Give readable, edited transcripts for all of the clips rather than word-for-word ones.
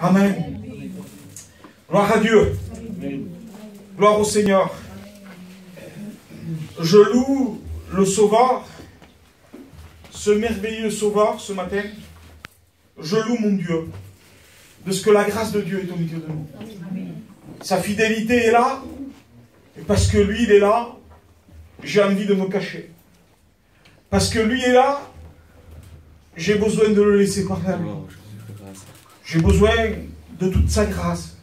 Amen. Gloire à Dieu. Gloire au Seigneur. Je loue le Sauveur, ce merveilleux Sauveur ce matin. Je loue mon Dieu de ce que la grâce de Dieu est au milieu de nous. Sa fidélité est là, et parce que lui il est là, j'ai envie de me cacher. Parce que lui est là, j'ai besoin de le laisser parler à lui. J'ai besoin de toute sa grâce,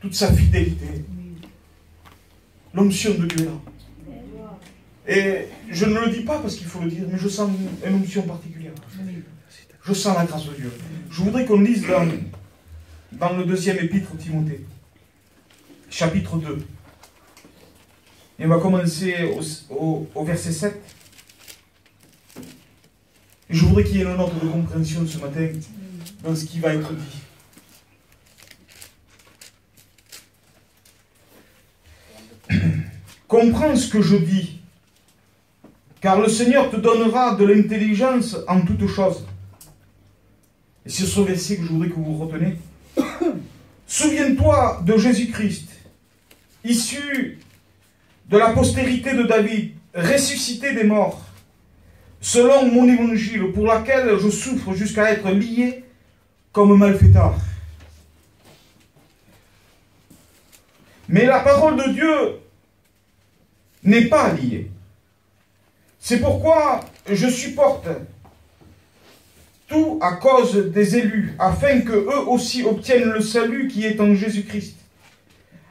toute sa fidélité. L'onction de Dieu est là. Et je ne le dis pas parce qu'il faut le dire, mais je sens une onction particulière. Je sens la grâce de Dieu. Je voudrais qu'on lise dans le deuxième épître Timothée, chapitre 2. Et on va commencer au verset 7. Et je voudrais qu'il y ait une note de compréhension ce matin dans ce qui va être dit. Comprends ce que je dis, car le Seigneur te donnera de l'intelligence en toutes choses. Et c'est ce verset que je voudrais que vous retenez. Souviens-toi de Jésus-Christ, issu de la postérité de David, ressuscité des morts, selon mon évangile, pour laquelle je souffre jusqu'à être lié comme malfaiteur. Mais la parole de Dieu n'est pas liée. C'est pourquoi je supporte tout à cause des élus, afin qu'eux aussi obtiennent le salut qui est en Jésus-Christ,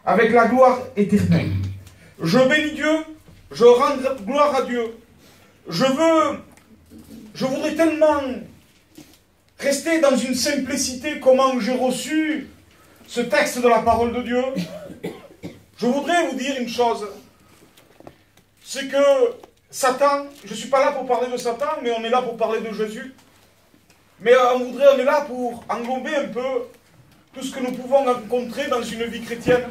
avec la gloire éternelle. Je bénis Dieu, je rends gloire à Dieu. Je voudrais tellement rester dans une simplicité, comment j'ai reçu ce texte de la parole de Dieu. Je voudrais vous dire une chose, c'est que Satan, je ne suis pas là pour parler de Satan, mais on est là pour parler de Jésus. Mais on est là pour englober un peu tout ce que nous pouvons rencontrer dans une vie chrétienne.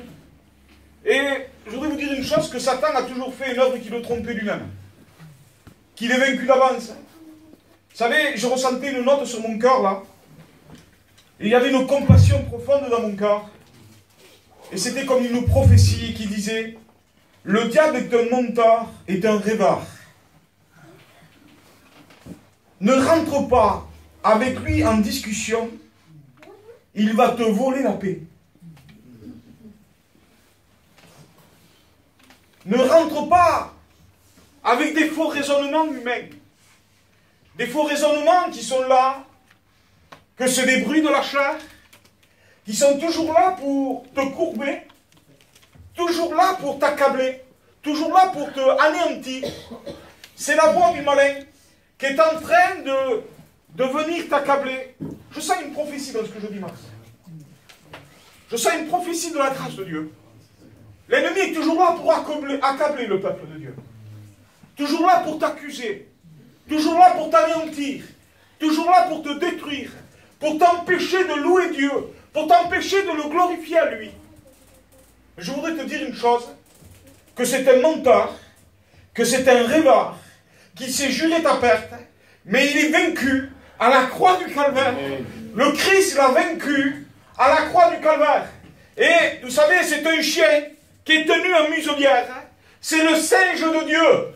Et je voudrais vous dire une chose, que Satan a toujours fait une œuvre qui le trompait lui-même. Qu'il est vaincu d'avance. Vous savez, je ressentais une note sur mon cœur là. Et il y avait une compassion profonde dans mon cœur. Et c'était comme une prophétie qui disait: le diable est un menteur, est un rêveur. Ne rentre pas avec lui en discussion, il va te voler la paix. Ne rentre pas avec des faux raisonnements humains. Des faux raisonnements qui sont là, que c'est des bruits de la chair, qui sont toujours là pour te courber, toujours là pour t'accabler, toujours là pour te anéantir. C'est la voix du malin qui est en train de venir t'accabler. Je sens une prophétie dans ce que je dis, Max. Je sens une prophétie de la grâce de Dieu. L'ennemi est toujours là pour accabler le peuple de Dieu. Toujours là pour t'accuser. Toujours là pour t'anéantir. Toujours là pour te détruire. Pour t'empêcher de louer Dieu. Pour t'empêcher de le glorifier à lui. Je voudrais te dire une chose. Que c'est un menteur. Que c'est un rêveur. Qui s'est juré ta perte. Mais il est vaincu à la croix du calvaire. Le Christ l'a vaincu à la croix du calvaire. Et vous savez, c'est un chien qui est tenu en muselière. C'est le singe de Dieu.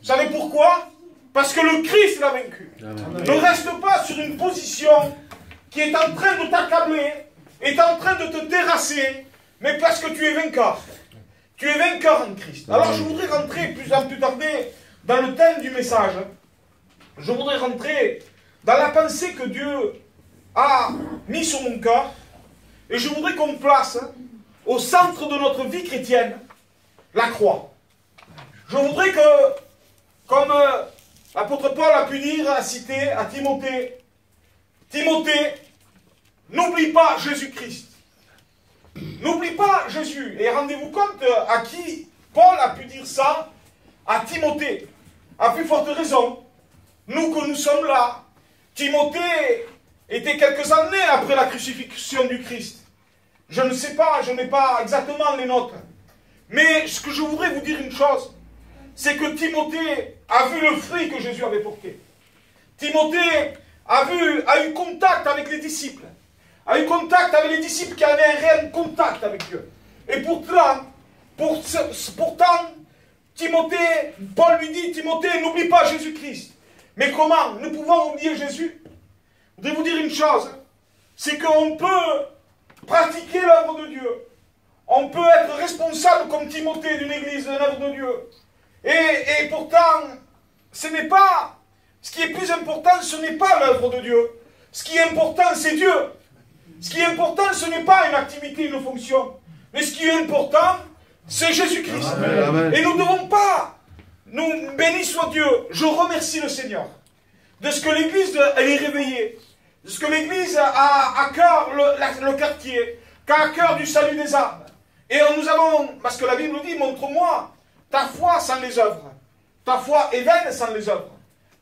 Vous savez pourquoi? Parce que le Christ l'a vaincu. Amen. Ne reste pas sur une position qui est en train de t'accabler, est en train de te terrasser, mais parce que tu es vainqueur. Tu es vainqueur en Christ. Alors je voudrais rentrer sans plus tarder dans le thème du message. Je voudrais rentrer dans la pensée que Dieu a mis sur mon cœur. Et je voudrais qu'on place au centre de notre vie chrétienne la croix. Je voudrais que, comme l'apôtre Paul a pu dire, a cité à Timothée, Timothée, n'oublie pas Jésus-Christ. N'oublie pas Jésus. Et rendez-vous compte à qui Paul a pu dire ça, à Timothée. À plus forte raison, nous que nous sommes là, Timothée était quelques années après la crucifixion du Christ. Je ne sais pas, je n'ai pas exactement les notes. Mais ce que je voudrais vous dire une chose, c'est que Timothée a vu le fruit que Jésus avait porté. Timothée a eu contact avec les disciples. A eu contact avec les disciples qui avaient un réel contact avec Dieu. Et pourtant, Timothée, Paul lui dit, Timothée, n'oublie pas Jésus-Christ. Mais comment nous pouvons oublier Jésus? Je voudrais vous dire une chose, c'est qu'on peut pratiquer l'œuvre de Dieu. On peut être responsable comme Timothée d'une église, de l'œuvre de Dieu. Et pourtant, ce qui est plus important, ce n'est pas l'œuvre de Dieu. Ce qui est important, c'est Dieu. Ce qui est important, ce n'est pas une activité, une fonction. Mais ce qui est important, c'est Jésus-Christ. Et nous ne devons pas, nous bénis soit Dieu, je remercie le Seigneur de ce que l'Église elle est réveillée, de ce que l'Église a à cœur le quartier, qu'a à cœur du salut des âmes. Et nous avons, parce que la Bible dit, montre-moi ta foi sans les œuvres. Ta foi est vaine sans les œuvres.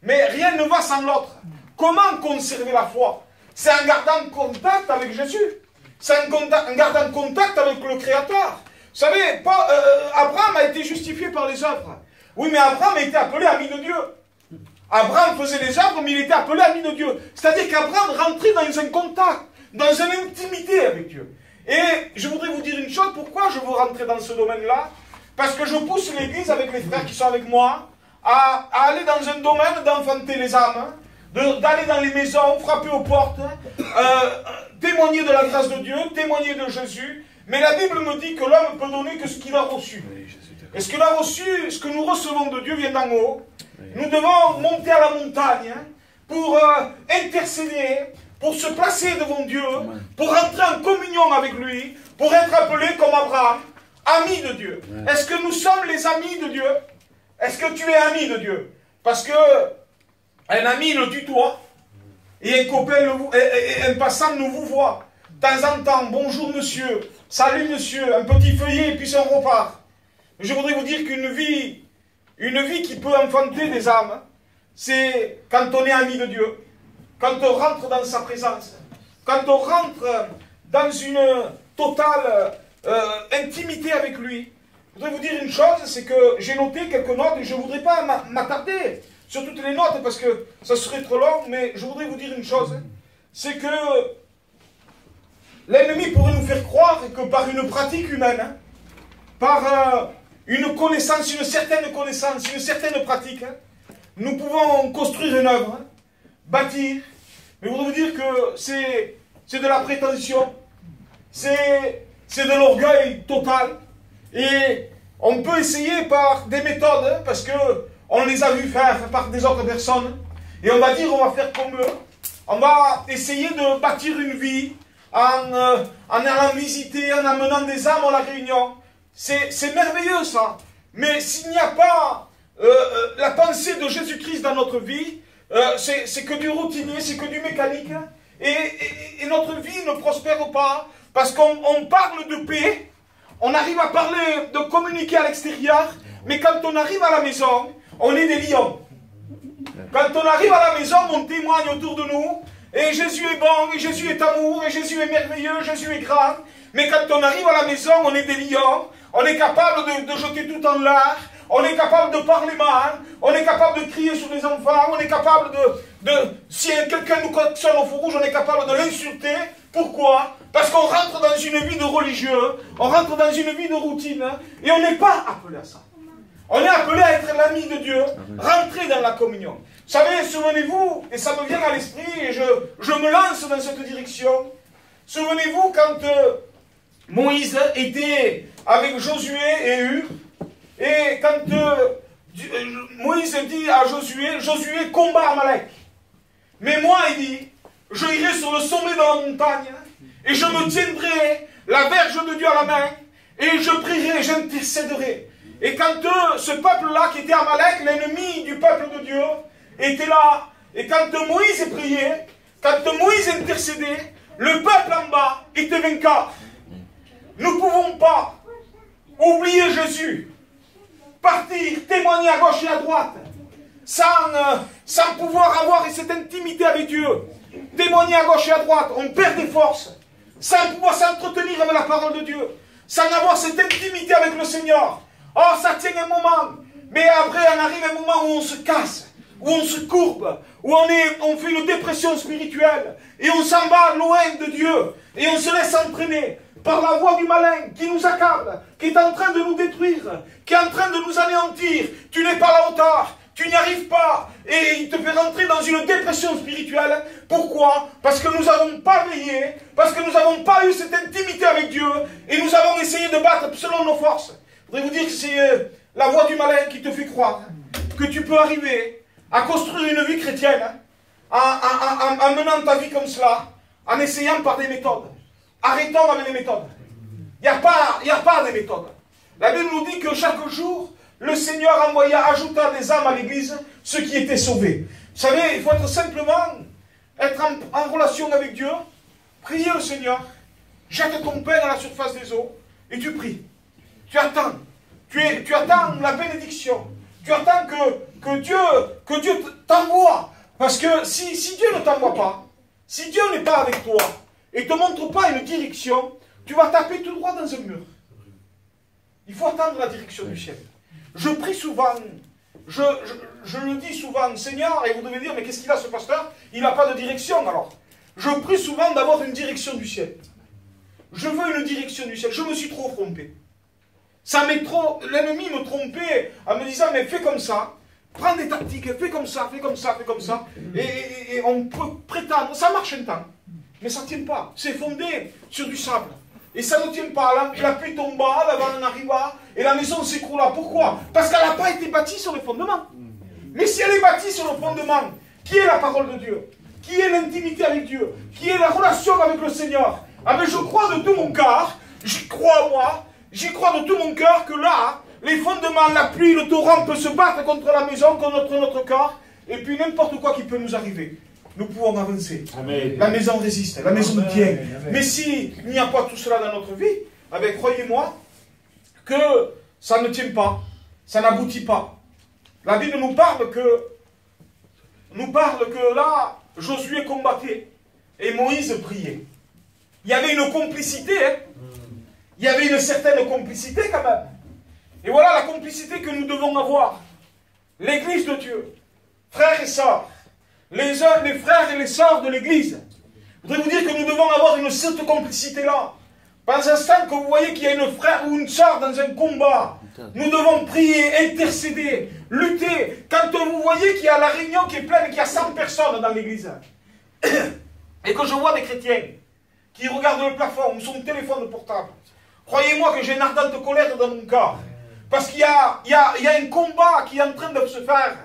Mais rien ne va sans l'autre. Comment conserver la foi? C'est en gardant contact avec Jésus. C'est en gardant contact avec le Créateur. Vous savez, Abraham a été justifié par les œuvres. Oui, mais Abraham a été appelé ami de Dieu. Abraham faisait les œuvres, mais il était appelé ami de Dieu. C'est-à-dire qu'Abraham rentrait dans un contact, dans une intimité avec Dieu. Et je voudrais vous dire une chose, pourquoi je veux rentrer dans ce domaine-là? Parce que je pousse l'Église avec les frères qui sont avec moi à aller dans un domaine d'enfanter les âmes, d'aller dans les maisons, frapper aux portes, témoigner de la grâce de Dieu, témoigner de Jésus. Mais la Bible me dit que l'homme peut donner que ce qu'il a reçu. Et ce qu'il a reçu, ce que nous recevons de Dieu vient d'en haut. Nous devons monter à la montagne pour intercéder, pour se placer devant Dieu, pour entrer en communion avec lui, pour être appelé comme Abraham, ami de Dieu. Est-ce que nous sommes les amis de Dieu? Est-ce que tu es ami de Dieu? Parce que un ami le tutoie, et un copain, un passant nous vous voit. De temps en temps, bonjour monsieur, salut monsieur, un petit feuillet et puis on repart. Je voudrais vous dire qu'une vie qui peut enfanter des âmes, c'est quand on est ami de Dieu, quand on rentre dans sa présence, quand on rentre dans une totale intimité avec lui. Je voudrais vous dire une chose, c'est que j'ai noté quelques notes et je ne voudrais pas m'attarder sur toutes les notes parce que ça serait trop long, mais je voudrais vous dire une chose, c'est que l'ennemi pourrait nous faire croire que par une pratique humaine, par une connaissance, une certaine pratique, nous pouvons construire une œuvre, bâtir, mais je voudrais vous dire que c'est de la prétention, c'est de l'orgueil total, et on peut essayer par des méthodes, parce que on les a vus faire par des autres personnes, et on va dire on va faire comme eux, on va essayer de bâtir une vie en allant visiter, en amenant des âmes à la réunion. C'est merveilleux ça, mais s'il n'y a pas la pensée de Jésus-Christ dans notre vie, c'est que du routinier, c'est que du mécanique, et notre vie ne prospère pas, parce qu'on parle de paix, on arrive à parler, de communiquer à l'extérieur, mais quand on arrive à la maison, on est des lions. Quand on arrive à la maison, on témoigne autour de nous, et Jésus est bon, et Jésus est amour, et Jésus est merveilleux, Jésus est grand. Mais quand on arrive à la maison, on est des lions, on est capable de jeter tout en l'air, on est capable de parler mal, on est capable de crier sur les enfants, on est capable si quelqu'un nous klaxonne au feu rouge, on est capable de l'insulter. Pourquoi? Parce qu'on rentre dans une vie de religieux, on rentre dans une vie de routine, et on n'est pas appelé à ça. On est appelé à être l'ami de Dieu, rentrer dans la communion. Vous savez, souvenez-vous, et ça me vient à l'esprit, et je me lance dans cette direction. Souvenez-vous quand Moïse était avec Josué et Hur, et quand Moïse dit à Josué, Josué combat Amalek. Mais moi, il dit, je irai sur le sommet de la montagne, et je me tiendrai la verge de Dieu à la main, et je prierai, j'intercéderai. Et quand ce peuple-là, qui était Amalek, l'ennemi du peuple de Dieu, était là, et quand Moïse priait, quand Moïse intercédait, le peuple en bas était vainqueur. Nous ne pouvons pas oublier Jésus, partir, témoigner à gauche et à droite, sans pouvoir avoir cette intimité avec Dieu, témoigner à gauche et à droite, on perd des forces, sans pouvoir s'entretenir avec la parole de Dieu, sans avoir cette intimité avec le Seigneur. Oh, ça tient un moment, mais après, on arrive un moment où on se casse, où on se courbe, où on fait une dépression spirituelle, et on s'en va loin de Dieu, et on se laisse entraîner par la voix du malin qui nous accable, qui est en train de nous détruire, qui est en train de nous anéantir. Tu n'es pas à la hauteur, tu n'y arrives pas, et il te fait rentrer dans une dépression spirituelle. Pourquoi? Parce que nous n'avons pas veillé, parce que nous n'avons pas eu cette intimité avec Dieu, et nous avons essayé de battre selon nos forces. Je voudrais vous dire que c'est la voix du malin qui te fait croire que tu peux arriver à construire une vie chrétienne en menant ta vie comme cela, en essayant par des méthodes. Arrêtons avec les méthodes. Il n'y a pas de méthode. La Bible nous dit que chaque jour, le Seigneur ajouta des âmes à l'église, ceux qui étaient sauvés. Vous savez, il faut être en relation avec Dieu, prier le Seigneur, jette ton pain à la surface des eaux, et tu pries. Tu attends. Tu attends la bénédiction. Tu attends que Dieu t'envoie. Parce que si Dieu ne t'envoie pas, si Dieu n'est pas avec toi, et ne te montre pas une direction, tu vas taper tout droit dans un mur. Il faut attendre la direction du ciel. Je prie souvent, je le dis souvent, Seigneur, et vous devez dire, mais qu'est-ce qu'il a ce pasteur? Il n'a pas de direction alors. Je prie souvent d'avoir une direction du ciel. Je veux une direction du ciel. Je me suis trop trompé. L'ennemi me trompait en me disant, mais fais comme ça, prends des tactiques, fais comme ça, fais comme ça, fais comme ça. Et on peut prétendre, ça marche un temps. Mais ça ne tient pas. C'est fondé sur du sable. Et ça ne tient pas. La pluie tomba, la vanne arriva, et la maison s'écroula. Pourquoi? Parce qu'elle n'a pas été bâtie sur le fondement. Mais si elle est bâtie sur le fondement, qui est la parole de Dieu? Qui est l'intimité avec Dieu? Qui est la relation avec le Seigneur? Ah mais je crois de tout mon cœur, j'y crois moi, j'y crois de tout mon cœur que là, les fondements, la pluie, le torrent peut se battre contre la maison, contre notre corps, et puis n'importe quoi qui peut nous arriver. Nous pouvons avancer. Amen. La maison résiste, la maison nous tient. Mais s'il n'y a pas tout cela dans notre vie, eh croyez-moi que ça ne tient pas, ça n'aboutit pas. La Bible nous parle que là, Josué combattait et Moïse priait. Il y avait une complicité, hein. Il y avait une certaine complicité quand même. Et voilà la complicité que nous devons avoir. L'église de Dieu, frères et sœurs, les frères et les sœurs de l'église. Je voudrais vous dire que nous devons avoir cette complicité-là. Par l'instant que vous voyez qu'il y a une frère ou une sœur dans un combat, nous devons prier, intercéder, lutter. Quand vous voyez qu'il y a la réunion qui est pleine et qu'il y a 100 personnes dans l'église, et que je vois des chrétiens qui regardent le plafond ou son téléphone portable, croyez-moi que j'ai une ardente colère dans mon cœur. Parce qu'il y a un combat qui est en train de se faire.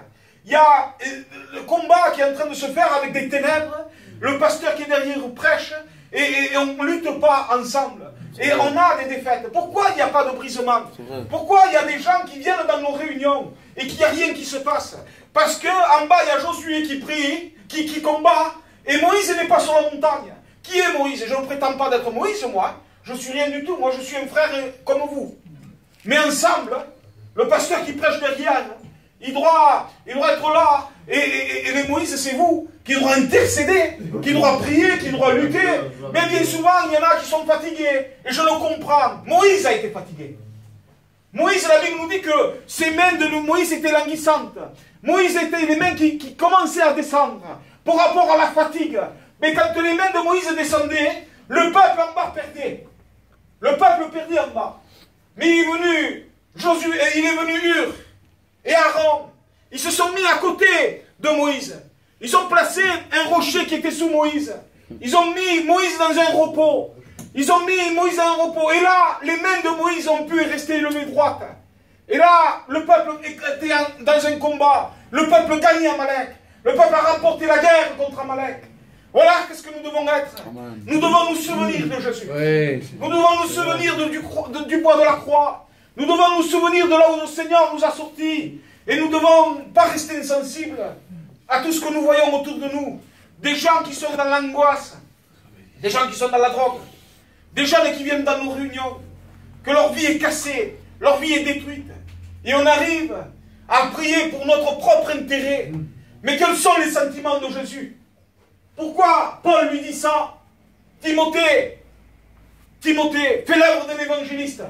Il y a le combat qui est en train de se faire avec des ténèbres. Le pasteur qui est derrière prêche. Et on ne lutte pas ensemble. Et on a des défaites. Pourquoi il n'y a pas de brisement? Pourquoi il y a des gens qui viennent dans nos réunions et qu'il n'y a rien qui se passe? Parce qu'en bas, il y a Josué qui prie, qui combat. Et Moïse n'est pas sur la montagne. Qui est Moïse? Je ne prétends pas d'être Moïse, moi. Je ne suis rien du tout. Moi, je suis un frère comme vous. Mais ensemble, le pasteur qui prêche derrière, il doit être là. Et les Moïse, c'est vous qui doit intercéder, qui doit prier, qui doit lutter. Mais bien souvent, il y en a qui sont fatigués. Et je le comprends. Moïse a été fatigué. Moïse, la Bible nous dit que ses mains de Moïse étaient languissantes. Moïse était les mains qui commençaient à descendre par rapport à la fatigue. Mais quand les mains de Moïse descendaient, le peuple en bas perdait. Le peuple perdait en bas. Mais il est venu Josué, il est venu Hur et Aaron. Ils se sont mis à côté de Moïse. Ils ont placé un rocher qui était sous Moïse. Ils ont mis Moïse dans un repos. Ils ont mis Moïse dans un repos. Et là, les mains de Moïse ont pu rester levées droites. Et là, le peuple était dans un combat. Le peuple gagnait Amalek. Le peuple a remporté la guerre contre Amalek. Voilà qu'est-ce que nous devons être. Amen. Nous devons nous souvenir de Jésus. Oui, nous devons nous souvenir du bois de la croix. Nous devons nous souvenir de là où le Seigneur nous a sortis. Et nous ne devons pas rester insensibles à tout ce que nous voyons autour de nous. Des gens qui sont dans l'angoisse. Des gens qui sont dans la drogue. Des gens qui viennent dans nos réunions. Que leur vie est cassée. Leur vie est détruite. Et on arrive à prier pour notre propre intérêt. Mais quels sont les sentiments de Jésus? Pourquoi Paul lui dit ça? Timothée, fais l'œuvre d'un évangéliste.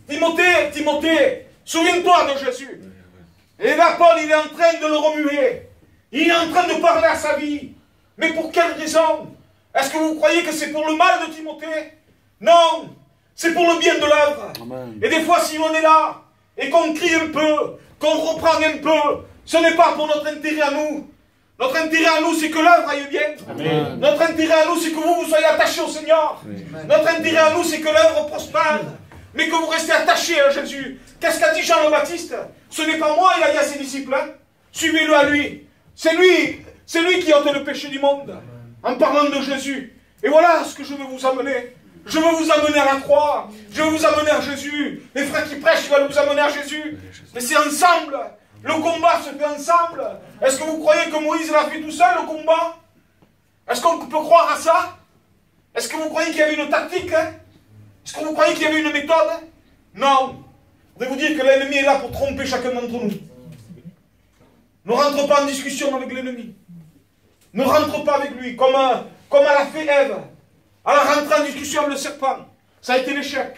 Timothée, souviens-toi de Jésus. Et là, Paul, il est en train de le remuer. Il est en train de parler à sa vie. Mais pour quelle raison? Est-ce que vous croyez que c'est pour le mal de Timothée? Non, c'est pour le bien de l'œuvre. Et des fois, si on est là, et qu'on crie un peu, qu'on reprend un peu, ce n'est pas pour notre intérêt à nous. Notre intérêt à nous, c'est que l'œuvre aille bien. Amen. Notre intérêt à nous, c'est que vous soyez attachés au Seigneur. Amen. Notre intérêt à nous, c'est que l'œuvre prospère. Mais que vous restez attachés à Jésus. Qu'est-ce qu'a dit Jean le Baptiste? Ce n'est pas moi, il a dit à ses disciples. Hein? Suivez-le à lui. C'est lui qui ôte le péché du monde. En parlant de Jésus. Et voilà ce que je veux vous amener. Je veux vous amener à la croix. Je veux vous amener à Jésus. Les frères qui prêchent veulent vous amener à Jésus. Mais c'est ensemble. Le combat se fait ensemble. Est-ce que vous croyez que Moïse l'a fait tout seul, le combat? Est-ce qu'on peut croire à ça? Est-ce que vous croyez qu'il y avait une tactique? Hein? Est-ce que vous croyez qu'il y avait une méthode? Non. Je vais vous dire que l'ennemi est là pour tromper chacun d'entre nous. Ne rentre pas en discussion avec l'ennemi. Ne rentre pas avec lui, comme elle a fait Ève. Elle a rentré en discussion avec le serpent. Ça a été l'échec.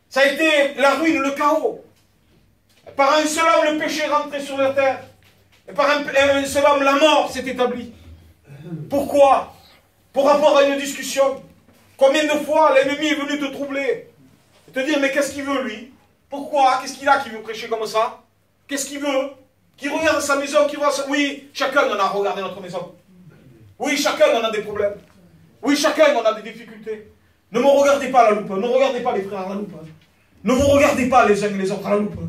Ça a été la ruine, le chaos. Par un seul homme, le péché est rentré sur la terre. Et par un seul homme, la mort s'est établie. Pourquoi? Pour rapport à une discussion. Combien de fois l'ennemi est venu te troubler? Et te dire, mais qu'est-ce qu'il veut, lui? Pourquoi? Qu'est-ce qu'il a qui veut prêcher comme ça? Qu'est-ce qu'il veut? Qui regarde sa maison, qui voit sa... Oui, chacun en a regardé notre maison. Oui, chacun en a des problèmes. Oui, chacun en a des difficultés. Ne me regardez pas à la loupe. Ne regardez pas les frères à la loupe. Ne vous regardez pas les uns et les autres à la loupe.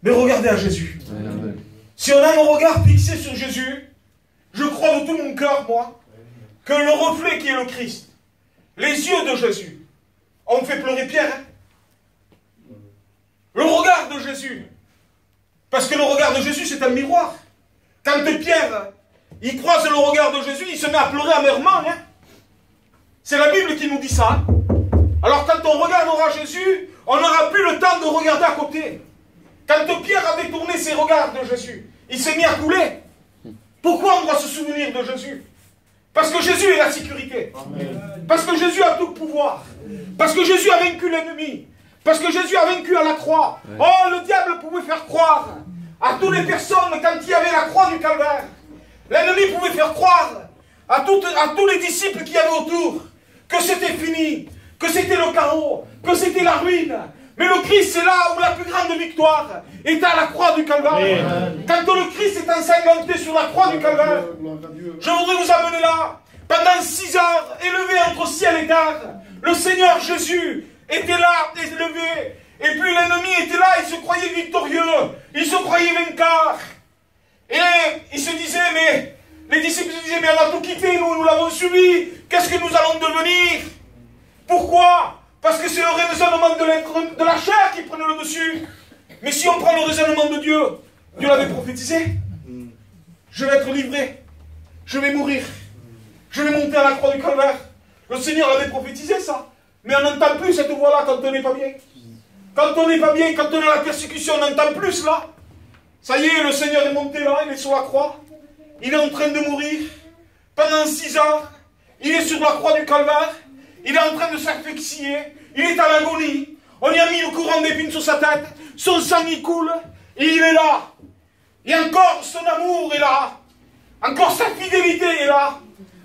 Mais regardez à Jésus. Amen. Si on a un regard fixé sur Jésus, je crois de tout mon cœur, moi, que le reflet qui est le Christ, les yeux de Jésus, ont fait pleurer Pierre. Hein? Le regard de Jésus. Parce que le regard de Jésus, c'est un miroir. Quand Pierre, il croise le regard de Jésus, il se met à pleurer amèrement. Hein? C'est la Bible qui nous dit ça. Alors quand on regardera Jésus, on n'aura plus le temps de regarder à côté. Quand Pierre avait tourné ses regards de Jésus, il s'est mis à couler. Pourquoi on doit se souvenir de Jésus? Parce que Jésus est la sécurité. Amen. Parce que Jésus a tout pouvoir. Parce que Jésus a vaincu l'ennemi. Parce que Jésus a vaincu à la croix. Ouais. Oh, le diable pouvait faire croire à toutes les personnes quand il y avait la croix du calvaire. L'ennemi pouvait faire croire à tous les disciples qui y avait autour que c'était fini, que c'était le chaos, que c'était la ruine. Mais le Christ, c'est là où la plus grande victoire est à la croix du calvaire. Amen. Quand le Christ est ensanglanté sur la croix du calvaire, je voudrais vous amener là. Pendant 6 heures, élevé entre ciel et terre, le Seigneur Jésus était là, élevé. Et puis l'ennemi était là, il se croyait victorieux. Il se croyait vainqueur. Et il se disait, mais les disciples se disaient, mais on a tout quitté, nous l'avons suivi. Qu'est-ce que nous allons devenir? Pourquoi? Parce que c'est le raisonnement de la chair qui prenait le dessus. Mais si on prend le raisonnement de Dieu, Dieu l'avait prophétisé. Je vais être livré. Je vais mourir. Je vais monter à la croix du calvaire. Le Seigneur l'avait prophétisé ça. Mais on n'entend plus cette voix-là quand on n'est pas bien. Quand on n'est pas bien, quand on est dans la persécution, on n'entend plus cela. Ça y est, le Seigneur est monté là, il est sur la croix. Il est en train de mourir. Pendant 6 heures, il est sur la croix du calvaire. Il est en train de s'asphyxier. Il est à l'agonie. On lui a mis le courant d'épines sur sa tête. Son sang y coule. Et il est là. Et encore son amour est là. Encore sa fidélité est là.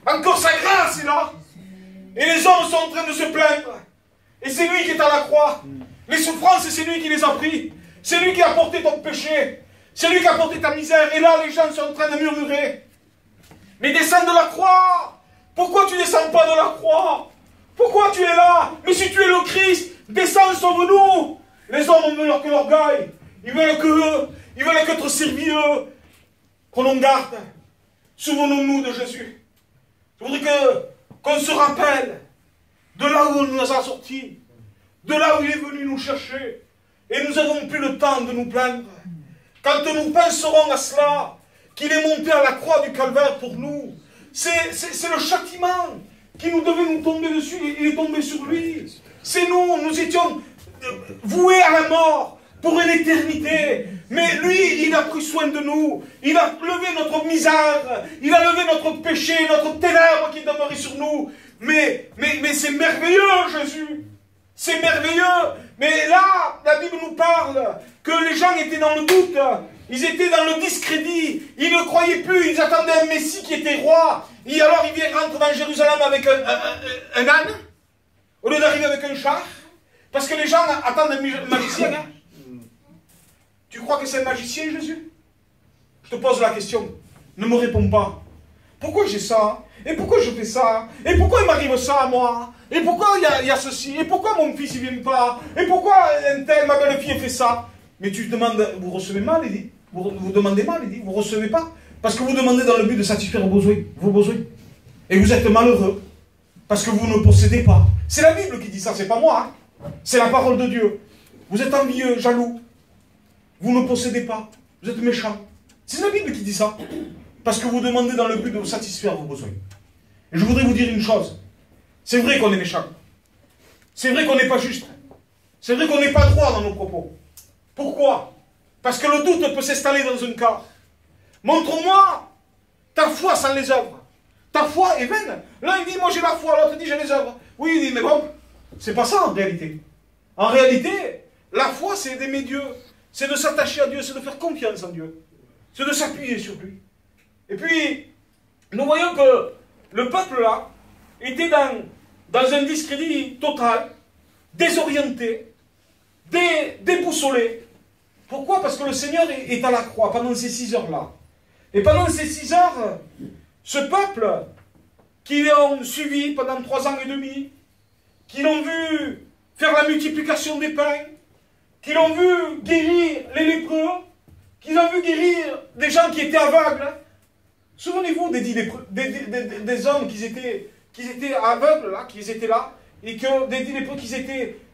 Encore sa grâce est là. Et les hommes sont en train de se plaindre. Et c'est lui qui est à la croix. Les souffrances, c'est lui qui les a pris. C'est lui qui a porté ton péché. C'est lui qui a porté ta misère. Et là, les gens sont en train de murmurer. Mais descends de la croix. Pourquoi tu ne descends pas de la croix? Pourquoi tu es là? Mais si tu es le Christ, descends, sauve-nous. Les hommes veulent que l'orgueil. Ils veulent qu'être servis eux. Prenons garde. Souvenons-nous de Jésus. Je voudrais qu'on se rappelle de là où il nous a sortis. De là où il est venu nous chercher. Et nous n'avons plus le temps de nous plaindre. Quand nous penserons à cela, qu'il est monté à la croix du calvaire pour nous, c'est le châtiment qui nous devait nous tomber dessus, il est tombé sur lui. C'est nous étions voués à la mort pour une éternité. Mais lui, il a pris soin de nous. Il a levé notre misère. Il a levé notre péché, notre ténèbre qui demeurait sur nous. Mais c'est merveilleux, Jésus. C'est merveilleux. Mais là, la Bible nous parle que les gens étaient dans le doute. Ils étaient dans le discrédit. Ils ne croyaient plus. Ils attendaient un Messie qui était roi. Et alors il vient rentrer dans Jérusalem avec un âne, au lieu d'arriver avec un char. Parce que les gens attendent un magicien. Hein. Tu crois que c'est un magicien, Jésus? Je te pose la question. Ne me réponds pas. Pourquoi j'ai ça? Et pourquoi je fais ça? Et pourquoi il m'arrive ça à moi? Et pourquoi il y a ceci? Et pourquoi mon fils ne vient pas? Et pourquoi un tel, ma belle-fille, fait ça? Mais tu demandes, vous recevez mal, il dit. Vous demandez mal, il dit. Vous ne recevez pas. Parce que vous demandez dans le but de satisfaire vos besoins. Et vous êtes malheureux. Parce que vous ne possédez pas. C'est la Bible qui dit ça, c'est pas moi. Hein. C'est la parole de Dieu. Vous êtes envieux, jaloux. Vous ne possédez pas. Vous êtes méchant. C'est la Bible qui dit ça. Parce que vous demandez dans le but de vous satisfaire vos besoins. Et je voudrais vous dire une chose. C'est vrai qu'on est méchant. C'est vrai qu'on n'est pas juste. C'est vrai qu'on n'est pas droit dans nos propos. Pourquoi? Parce que le doute peut s'installer dans un cœur. Montre-moi ta foi sans les œuvres. Ta foi est vaine. L'un il dit, moi j'ai la foi, l'autre dit, j'ai les œuvres. Oui, il dit, mais bon, c'est pas ça en réalité. En réalité, la foi, c'est d'aimer Dieu. C'est de s'attacher à Dieu, c'est de faire confiance en Dieu. C'est de s'appuyer sur lui. Et puis, nous voyons que le peuple là était dans un discrédit total, désorienté, déboussolé. Pourquoi? Parce que le Seigneur est à la croix pendant ces 6 heures-là. Et pendant ces 6 heures, ce peuple qui l'ont suivi pendant 3 ans et demi, qui l'ont vu faire la multiplication des pains, qui l'ont vu guérir les lépreux, qui l'ont vu guérir des gens qui étaient aveugles. Souvenez-vous des hommes qui étaient aveugles, là, qui étaient là, et que des 10 lépreux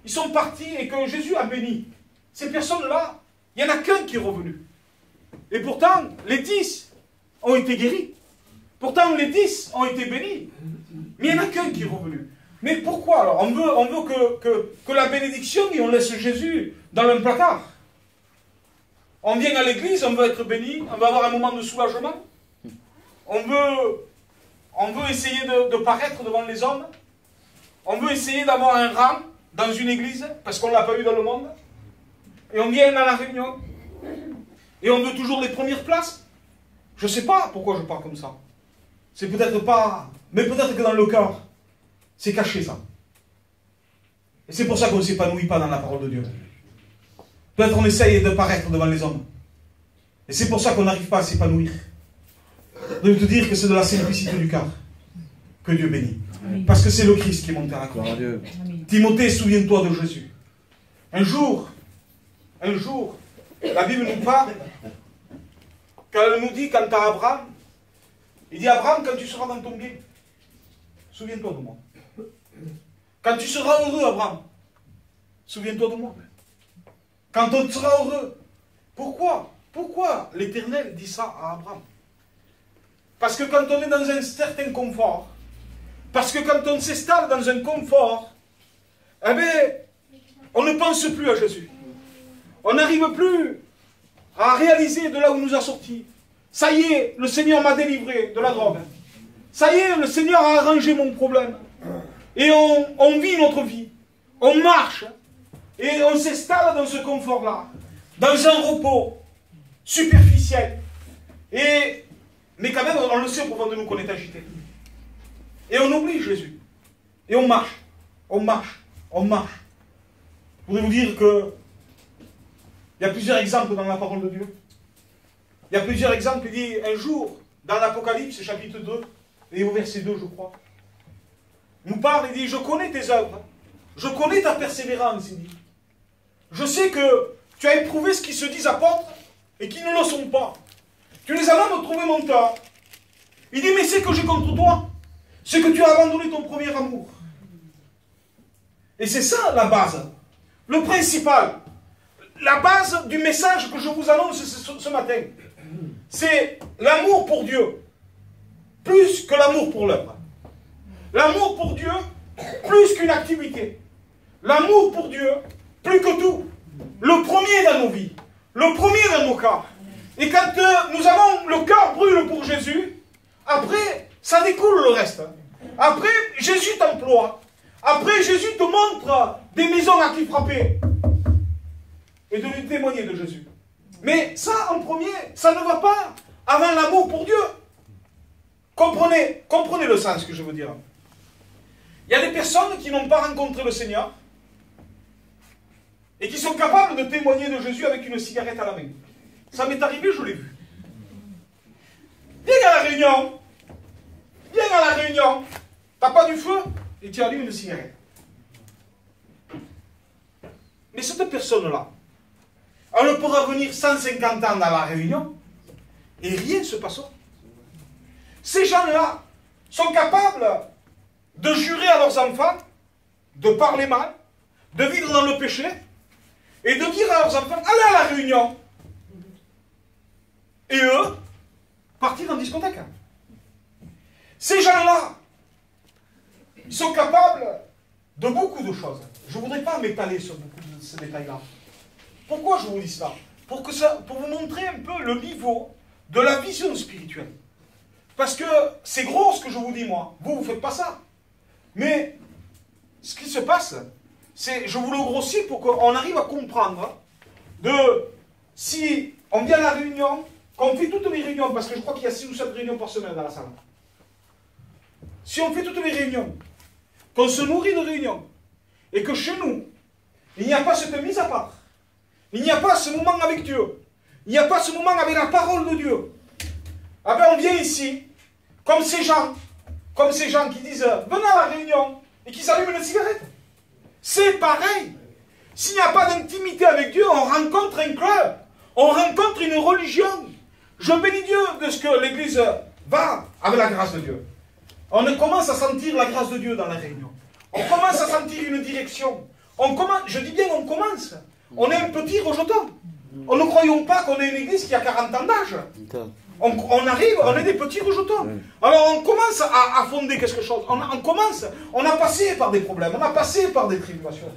ils sont partis et que Jésus a béni. Ces personnes-là, il n'y en a qu'un qui est revenu. Et pourtant, les 10 ont été guéris. Pourtant, les 10 ont été bénis. Mais il n'y en a qu'un qui est revenu. Mais pourquoi alors? On veut que la bénédiction et on laisse Jésus dans le placard. On vient à l'église, on veut être béni, on veut avoir un moment de soulagement. On veut essayer de paraître devant les hommes. On veut essayer d'avoir un rang dans une église, parce qu'on ne l'a pas eu dans le monde. Et on vient à la réunion. Et on veut toujours les premières places. Je ne sais pas pourquoi je parle comme ça. C'est peut-être pas... Mais peut-être que dans le cœur, c'est caché ça. Et c'est pour ça qu'on ne s'épanouit pas dans la parole de Dieu. Peut-être qu'on essaye de paraître devant les hommes. Et c'est pour ça qu'on n'arrive pas à s'épanouir. De te dire que c'est de la simplicité du cœur que Dieu bénit. Parce que c'est le Christ qui est monté à la croix. Timothée, souviens-toi de Jésus. Un jour, la Bible nous parle, quand elle nous dit, quant à Abraham, il dit, Abraham, quand tu seras dans ton bien, souviens-toi de moi. Quand tu seras heureux, Abraham, souviens-toi de moi. Quand on sera heureux. Pourquoi l'Éternel dit ça à Abraham? Parce que quand on est dans un certain confort, parce que quand on s'installe dans un confort, eh bien, on ne pense plus à Jésus. On n'arrive plus à réaliser de là où nous a sortis. Ça y est, le Seigneur m'a délivré de la drogue. Ça y est, le Seigneur a arrangé mon problème. Et on vit notre vie. On marche. Et on s'installe dans ce confort-là. Dans un repos superficiel. Mais quand même, on le sait au profond de nous qu'on est agité. Et on oublie Jésus. Et on marche. On marche. On marche. Je voudrais vous dire que il y a plusieurs exemples dans la parole de Dieu. Il y a plusieurs exemples. Il dit un jour, dans l'Apocalypse, chapitre 2, et au verset 2, je crois, il nous parle, il dit, je connais tes œuvres. Je connais ta persévérance, il dit. Je sais que tu as éprouvé ce qui se disent apôtres et qui ne le sont pas. Tu les as même trouvés menteurs. Il dit, mais c'est que j'ai contre toi. C'est que tu as abandonné ton premier amour. Et c'est ça la base. Le principal. La base du message que je vous annonce ce matin. C'est l'amour pour Dieu. Plus que l'amour pour l'œuvre. L'amour pour Dieu, plus qu'une activité. L'amour pour Dieu, plus que tout. Le premier dans nos vies. Le premier dans nos cœurs. Et quand nous avons le cœur brûle pour Jésus, après, ça découle le reste. Après, Jésus t'emploie. Après, Jésus te montre des maisons à qui frapper. Et de lui témoigner de Jésus. Mais ça, en premier, ça ne va pas avant l'amour pour Dieu. Comprenez le sens que je veux dire. Il y a des personnes qui n'ont pas rencontré le Seigneur et qui sont capables de témoigner de Jésus avec une cigarette à la main. Ça m'est arrivé, je l'ai vu. Viens à la réunion. Viens à la réunion. T'as pas du feu et tu allumes une cigarette. Mais cette personne-là, elle pourra venir 150 ans dans la réunion et rien ne se passera. Ces gens-là sont capables de jurer à leurs enfants, de parler mal, de vivre dans le péché et de dire à leurs enfants, allez à la réunion. Et eux, partir en discothèque. Ces gens-là, ils sont capables de beaucoup de choses. Je ne voudrais pas m'étaler sur beaucoup de ces détails-là. Pourquoi je vous dis cela? Pour vous montrer un peu le niveau de la vision spirituelle. Parce que c'est gros ce que je vous dis, moi. Vous ne faites pas ça. Mais ce qui se passe, c'est, je vous le grossis pour qu'on arrive à comprendre si on vient à la réunion, qu'on fait toutes les réunions, parce que je crois qu'il y a 6 ou 7 réunions par semaine dans la salle. Si on fait toutes les réunions, qu'on se nourrit de réunions, et que chez nous, il n'y a pas cette mise à part, il n'y a pas ce moment avec Dieu, il n'y a pas ce moment avec la parole de Dieu, ah ben on vient ici, comme ces gens qui disent, venez à la réunion, et qui s'allument une cigarette. C'est pareil. S'il n'y a pas d'intimité avec Dieu, on rencontre un club, on rencontre une religion. Je bénis Dieu de ce que l'Église va avec la grâce de Dieu. On commence à sentir la grâce de Dieu dans la réunion. On commence à sentir une direction. Je dis bien on commence. On est un petit rejeton. On ne croyons pas qu'on est une église qui a 40 ans d'âge. On arrive, on est des petits rejetons. Alors on commence à fonder quelque chose. On a passé par des problèmes, on a passé par des tribulations.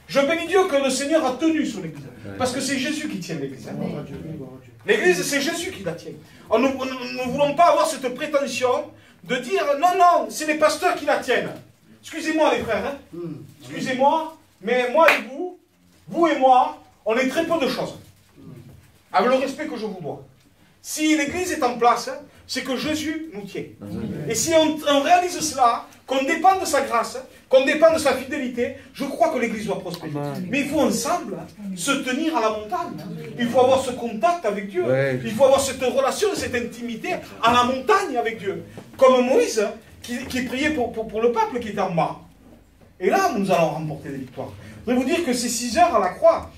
Je bénis Dieu que le Seigneur a tenu son église. Parce que c'est Jésus qui tient l'église. L'église, c'est Jésus qui la tient. Nous ne voulons pas avoir cette prétention de dire non, non, c'est les pasteurs qui la tiennent. Excusez-moi les frères, hein. Excusez-moi, mais moi et vous et moi, on est très peu de choses. Avec le respect que je vous dois. Si l'église est en place, c'est que Jésus nous tient. Et si on réalise cela, qu'on dépend de sa grâce, qu'on dépend de sa fidélité, je crois que l'église doit prospérer. Mais il faut ensemble se tenir à la montagne. Il faut avoir ce contact avec Dieu. Il faut avoir cette relation, cette intimité à la montagne avec Dieu. Comme Moïse, qui priait pour le peuple qui était en bas. Et là, nous allons remporter des victoires. Je vais vous dire que ces 6 heures à la croix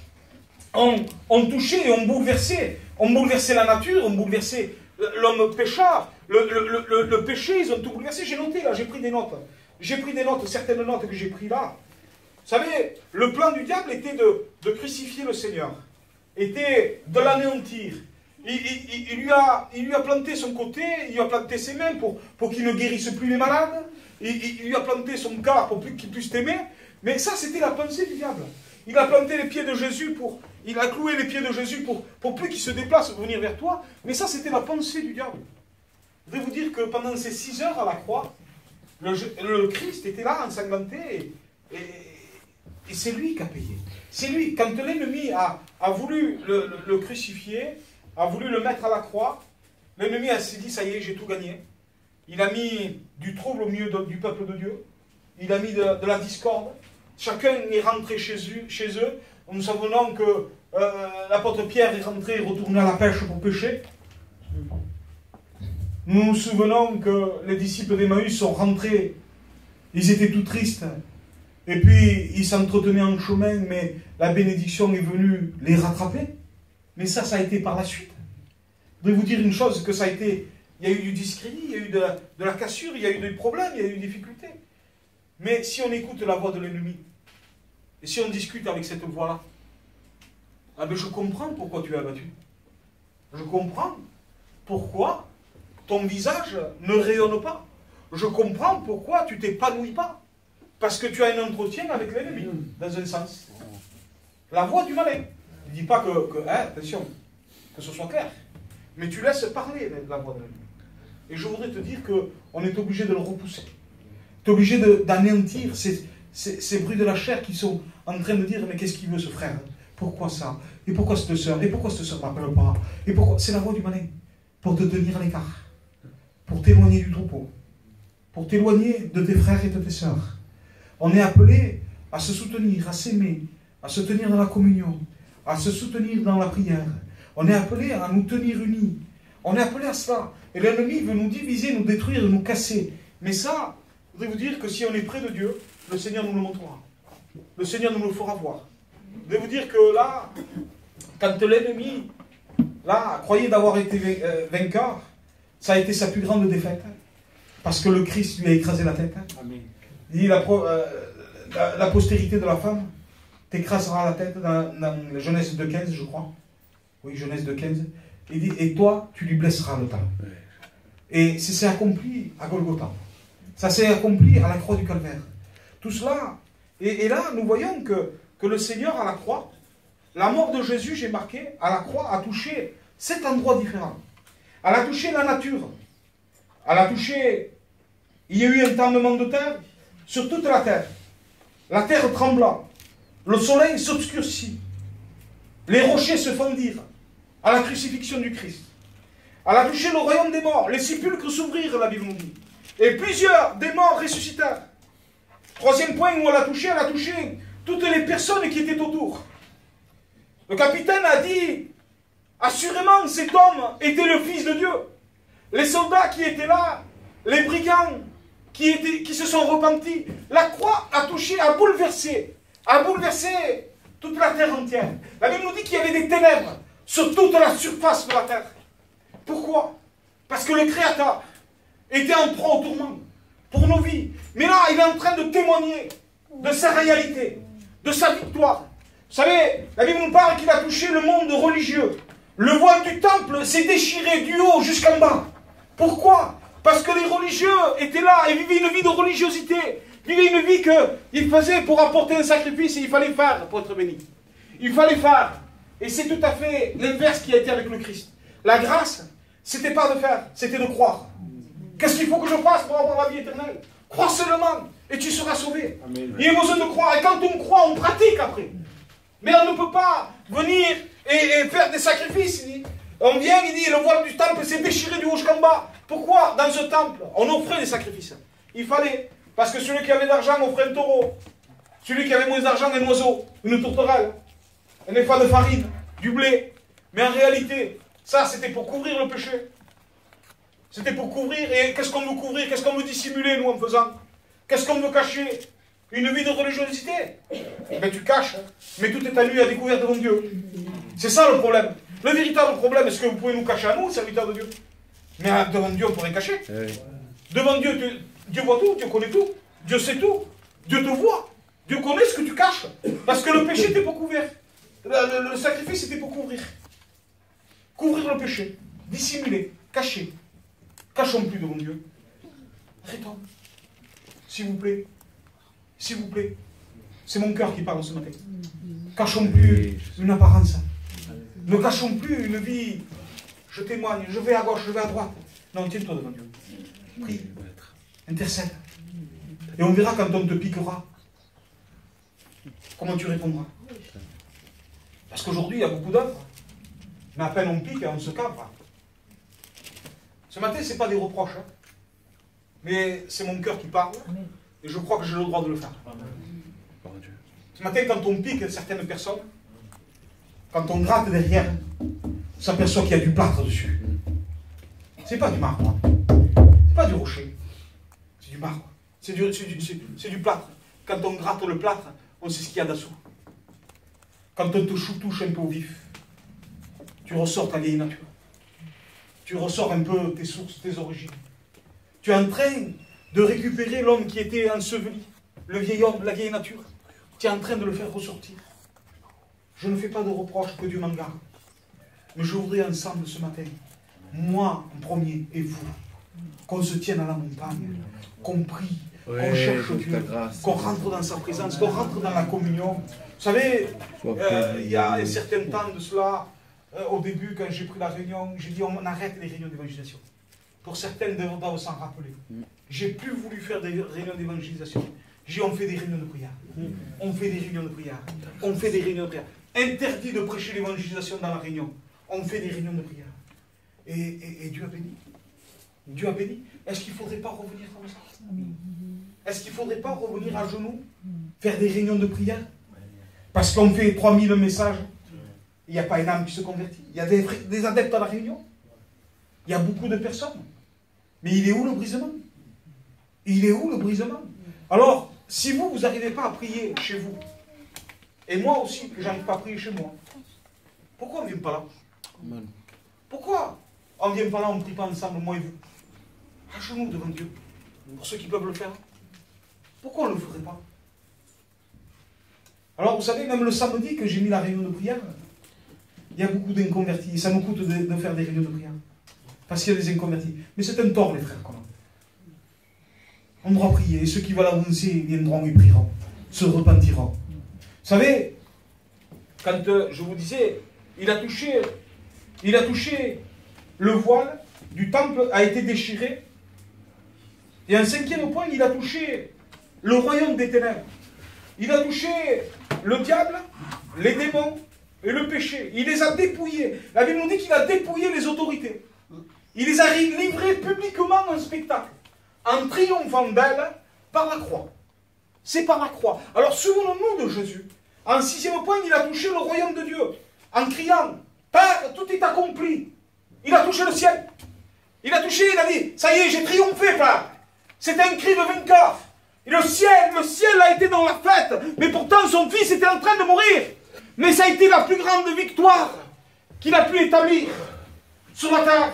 ont touché et ont bouleversé la nature, ont bouleversé l'homme pécheur, le péché, ils ont tout bouleversé. J'ai noté là, j'ai pris des notes. J'ai pris des notes, certaines notes que j'ai prises là. Vous savez, le plan du diable était de crucifier le Seigneur, était de l'anéantir. Il lui a planté son côté, il lui a planté ses mains pour qu'il ne guérisse plus les malades, il lui a planté son cœur pour qu'il puisse t'aimer. Mais ça, c'était la pensée du diable. Il a planté les pieds de Jésus il a cloué les pieds de Jésus pour plus qu'il se déplace pour venir vers toi. Mais ça, c'était la pensée du diable. Je vais vous dire que pendant ces 6 heures à la croix, le Christ était là, ensanglanté, et c'est lui qui a payé. C'est lui. Quand l'ennemi a voulu le crucifier, a voulu le mettre à la croix, l'ennemi s'est dit, ça y est, j'ai tout gagné. Il a mis du trouble au milieu du peuple de Dieu. Il a mis de la discorde. Chacun est rentré chez eux. Nous savons que l'apôtre Pierre est rentré et retourné à la pêche pour pêcher. Nous nous souvenons que les disciples d'Emmaüs sont rentrés. Ils étaient tout tristes. Et puis, ils s'entretenaient en chemin, mais la bénédiction est venue les rattraper. Mais ça a été par la suite. Je vais vous dire une chose, que ça a été... Il y a eu du discrédit, il y a eu de la cassure, il y a eu des problèmes, il y a eu des difficultés. Mais si on écoute la voix de l'ennemi, et si on discute avec cette voix-là, ah ben je comprends pourquoi tu es abattu. Je comprends pourquoi ton visage ne rayonne pas. Je comprends pourquoi tu t'épanouis pas. Parce que tu as un entretien avec l'ennemi, dans un sens. La voix du malin. Il ne dit pas attention, que ce soit clair. Mais tu laisses parler la voix de l'ennemi. Et je voudrais te dire qu'on est obligé de le repousser. Tu es obligé d'anéantir ces bruits de la chair qui sont en train de dire, mais qu'est-ce qu'il veut ce frère? Pourquoi ça? Et pourquoi cette sœur? Et pourquoi cette sœur ne m'appelle pas? Et pourquoi? C'est la voix du malin. Pour te tenir à l'écart. Pour t'éloigner du troupeau. Pour t'éloigner de tes frères et de tes sœurs. On est appelé à se soutenir, à s'aimer, à se tenir dans la communion, à se soutenir dans la prière. On est appelé à nous tenir unis. On est appelé à cela. Et l'ennemi veut nous diviser, nous détruire, nous casser. Mais ça, je voudrais vous dire que si on est près de Dieu, le Seigneur nous le montrera. Le Seigneur nous le fera voir. Je voudrais vous dire que là, quand l'ennemi, là, croyait d'avoir été vainqueur, ça a été sa plus grande défaite. Parce que le Christ lui a écrasé la tête. Amen. Il dit la postérité de la femme t'écrasera la tête dans la Genèse 2,15, je crois. Oui, Genèse 2,15. Il dit, et toi, tu lui blesseras le talon. Et ça s'est accompli à Golgotha. Ça s'est accompli à la croix du Calvaire. Tout cela. Et là, nous voyons que le Seigneur, à la croix, la mort de Jésus, j'ai marqué, à la croix, a touché 7 endroits différents. Elle a touché la nature. Elle a touché... Il y a eu un tremblement de terre sur toute la terre. La terre trembla. Le soleil s'obscurcit. Les rochers se fendirent à la crucifixion du Christ. Elle a touché le royaume des morts. Les sépulcres s'ouvrirent, la Bible nous dit. Et plusieurs des morts ressuscitèrent. Troisième point où elle a touché toutes les personnes qui étaient autour. Le capitaine a dit, assurément cet homme était le Fils de Dieu. Les soldats qui étaient là, les brigands qui se sont repentis. La croix a touché, a bouleversé toute la terre entière. La Bible nous dit qu'il y avait des ténèbres sur toute la surface de la terre. Pourquoi? Parce que le Créateur était en proie au tourment pour nos vies. Mais là, il est en train de témoigner de sa réalité, de sa victoire. Vous savez, la Bible nous parle qu'il a touché le monde religieux. Le voile du temple s'est déchiré du haut jusqu'en bas. Pourquoi? Parce que les religieux étaient là et vivaient une vie de religiosité. Vivaient une vie qu'ils faisaient pour apporter un sacrifice et il fallait faire pour être béni. Il fallait faire. Et c'est tout à fait l'inverse qui a été avec le Christ. La grâce, c'était pas de faire, c'était de croire. Qu'est-ce qu'il faut que je fasse pour avoir la vie éternelle? Crois seulement et tu seras sauvé. Amen. Il y a besoin de croire. Et quand on croit, on pratique après. Mais on ne peut pas venir et faire des sacrifices. On vient, il dit, le voile du temple s'est déchiré du haut jusqu'en bas. Pourquoi dans ce temple, on offrait des sacrifices? Il fallait. Parce que celui qui avait de l'argent offrait un taureau. Celui qui avait moins d'argent, un oiseau, une tourterelle, un effet de farine, du blé. Mais en réalité, ça c'était pour couvrir le péché. C'était pour couvrir. Et qu'est-ce qu'on veut couvrir? Qu'est-ce qu'on veut dissimuler, nous, en faisant? Qu'est-ce qu'on veut cacher? Une vie de religiosité? Mais tu caches, mais tout est à nu et à découvert devant Dieu. C'est ça le problème. Le véritable problème, est-ce que vous pouvez nous cacher à nous, serviteurs de Dieu? Mais devant Dieu, on ne peut rien cacher. Oui. Devant Dieu, Dieu voit tout, Dieu connaît tout, Dieu sait tout, Dieu te voit, Dieu connaît ce que tu caches. Parce que le péché était pour couvrir. Le sacrifice était pour couvrir. Couvrir le péché, dissimuler, cacher. Cachons plus devant Dieu. Arrêtons. S'il vous plaît. S'il vous plaît. C'est mon cœur qui parle ce matin. Cachons plus une apparence. Ne cachons plus une vie. Je témoigne, je vais à gauche, je vais à droite. Non, tiens-toi devant Dieu. Prie. Intercède. Et on verra quand on te piquera. Comment tu répondras. Parce qu'aujourd'hui, il y a beaucoup d'œuvres. Mais à peine on pique, on se cabre. Ce matin, ce n'est pas des reproches. Hein. Mais c'est mon cœur qui parle. Et je crois que j'ai le droit de le faire. Ce matin, quand on pique certaines personnes, quand on gratte derrière, on s'aperçoit qu'il y a du plâtre dessus. C'est pas du marbre. C'est pas du rocher. C'est du marbre. C'est du plâtre. Quand on gratte le plâtre, on sait ce qu'il y a dessous. Quand on te touche un peu au vif, tu ressors ta vieille nature. Tu ressors un peu tes sources, tes origines. Tu es en train de récupérer l'homme qui était enseveli, le vieil homme, la vieille nature. Tu es en train de le faire ressortir. Je ne fais pas de reproches, que Dieu m'en garde. Mais je voudrais ensemble ce matin, moi en premier et vous, qu'on se tienne à la montagne, qu'on prie, qu'on cherche Dieu, qu'on rentre dans sa présence, qu'on rentre dans la communion. Vous savez, il y a un certain temps de cela, au début, quand j'ai pris la réunion, j'ai dit on arrête les réunions d'évangélisation. Pour certaines doivent s'en rappeler. J'ai plus voulu faire des réunions d'évangélisation. J'ai dit on fait des réunions de prière. On fait des réunions de prière. On fait des réunions de prière. interdit de prêcher l'évangélisation dans la réunion. On fait des réunions de prière. Et Dieu a béni. Dieu a béni. Est-ce qu'il ne faudrait pas revenir comme ça? Est-ce qu'il ne faudrait pas revenir à genoux, faire des réunions de prière? Parce qu'on fait 3000 messages, il n'y a pas une âme qui se convertit. Il y a des adeptes à la réunion. Il y a beaucoup de personnes. Mais il est où le brisement? Il est où le brisement? Alors, si vous n'arrivez pas à prier chez vous, et moi aussi, que je n'arrive pas à prier chez moi, pourquoi on ne vient pas là? Pourquoi on ne vient pas là, on ne prie pas ensemble, moi et vous? À genoux devant Dieu. Pour ceux qui peuvent le faire. Pourquoi on ne le ferait pas? Alors, vous savez, même le samedi que j'ai mis la réunion de prière, il y a beaucoup d'inconvertis. Ça nous coûte de faire des réunions de prière. Parce qu'il y a des inconvertis. Mais c'est un tort, les frères, quand même. On doit prier. Et ceux qui veulent avancer viendront et prieront. Se repentiront. Vous savez, quand je vous disais, il a touché le voile du temple, a été déchiré. Et en cinquième point, il a touché le royaume des ténèbres. Il a touché le diable, les démons et le péché. Il les a dépouillés. La Bible nous dit qu'il a dépouillé les autorités. Il les a livrés publiquement en spectacle, en triomphant d'elles par la croix. C'est par la croix. Alors souvenons-nous de Jésus. En sixième point, il a touché le royaume de Dieu, en criant, Père, tout est accompli. Il a touché le ciel. Il a touché, il a dit, ça y est, j'ai triomphé, Père. C'est un cri de vainqueur. Et le ciel a été dans la fête. Mais pourtant, son fils était en train de mourir. Mais ça a été la plus grande victoire qu'il a pu établir sur la terre.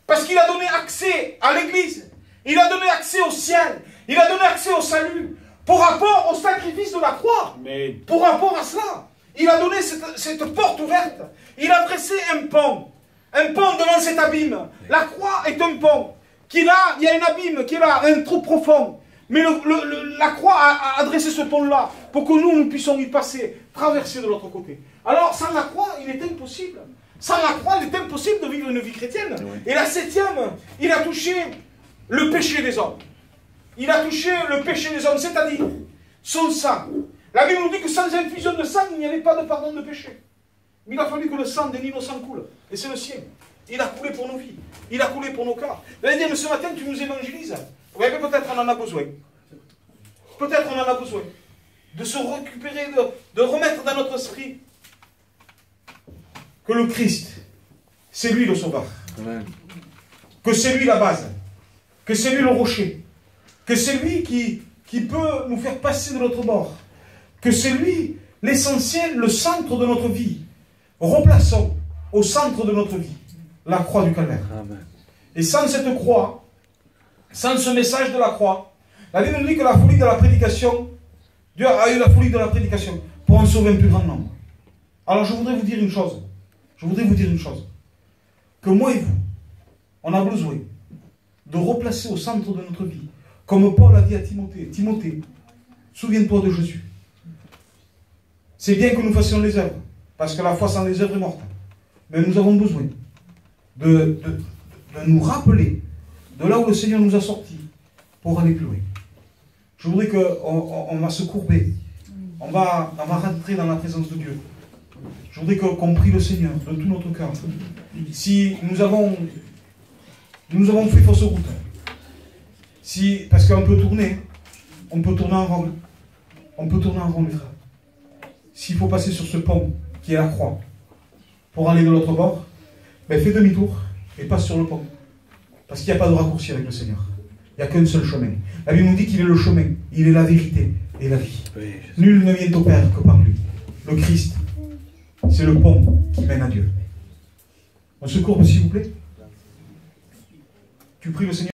Parce qu'il a donné accès à l'église. Il a donné accès au ciel. Il a donné accès au salut. Pour rapport au sacrifice de la croix. Mais pour rapport à cela. Il a donné cette porte ouverte. Il a dressé un pont. Un pont devant cet abîme. La croix est un pont. Il y a un abîme qui est là, un trou profond. Mais la croix a dressé ce pont-là pour que nous puissions y passer, traverser de l'autre côté. Alors, sans la croix, il est impossible. Sans la croix, il est impossible de vivre une vie chrétienne. Oui. Et la septième, il a touché le péché des hommes. Il a touché le péché des hommes, c'est-à-dire son sang. La Bible nous dit que sans infusion de sang, il n'y avait pas de pardon de péché. Mais il a fallu que le sang des innocents coule. Et c'est le sien. Il a coulé pour nos vies. Il a coulé pour nos cœurs. Vous allez dire, mais ce matin, tu nous évangélises. Oui, mais peut-être on en a besoin. Peut-être on en a besoin. De se récupérer, de remettre dans notre esprit que le Christ, c'est lui le sauveur. Amen. Que c'est lui la base. Que c'est lui le rocher. Que c'est lui qui peut nous faire passer de l'autre bord. Que c'est lui l'essentiel, le centre de notre vie. Replaçons au centre de notre vie la croix du calvaire. Amen. Et sans cette croix, sans ce message de la croix, la Bible nous dit que la folie de la prédication, Dieu a eu la folie de la prédication pour en sauver un plus grand nombre. Alors je voudrais vous dire une chose. Que moi et vous, on a besoin de replacer au centre de notre vie, comme Paul a dit à Timothée, Timothée, souviens-toi de Jésus. C'est bien que nous fassions les œuvres, parce que la foi sans les œuvres est morte. Mais nous avons besoin de nous rappeler de là où le Seigneur nous a sortis pour aller plus loin. Je voudrais qu'on va se courber. On va rentrer dans la présence de Dieu. Je voudrais qu'on prie le Seigneur de tout notre cœur. Si nous avons fait fausse route, parce qu'on peut tourner en rond. On peut tourner en rond, les frères. S'il faut passer sur ce pont qui est la croix pour aller de l'autre bord, ben fais demi-tour et passe sur le pont. Parce qu'il n'y a pas de raccourci avec le Seigneur. Il n'y a qu'un seul chemin. La Bible nous dit qu'il est le chemin, il est la vérité et la vie. Oui, nul ne vient au Père que par lui. Le Christ, c'est le pont qui mène à Dieu. On se courbe, s'il vous plaît. Tu pries le Seigneur.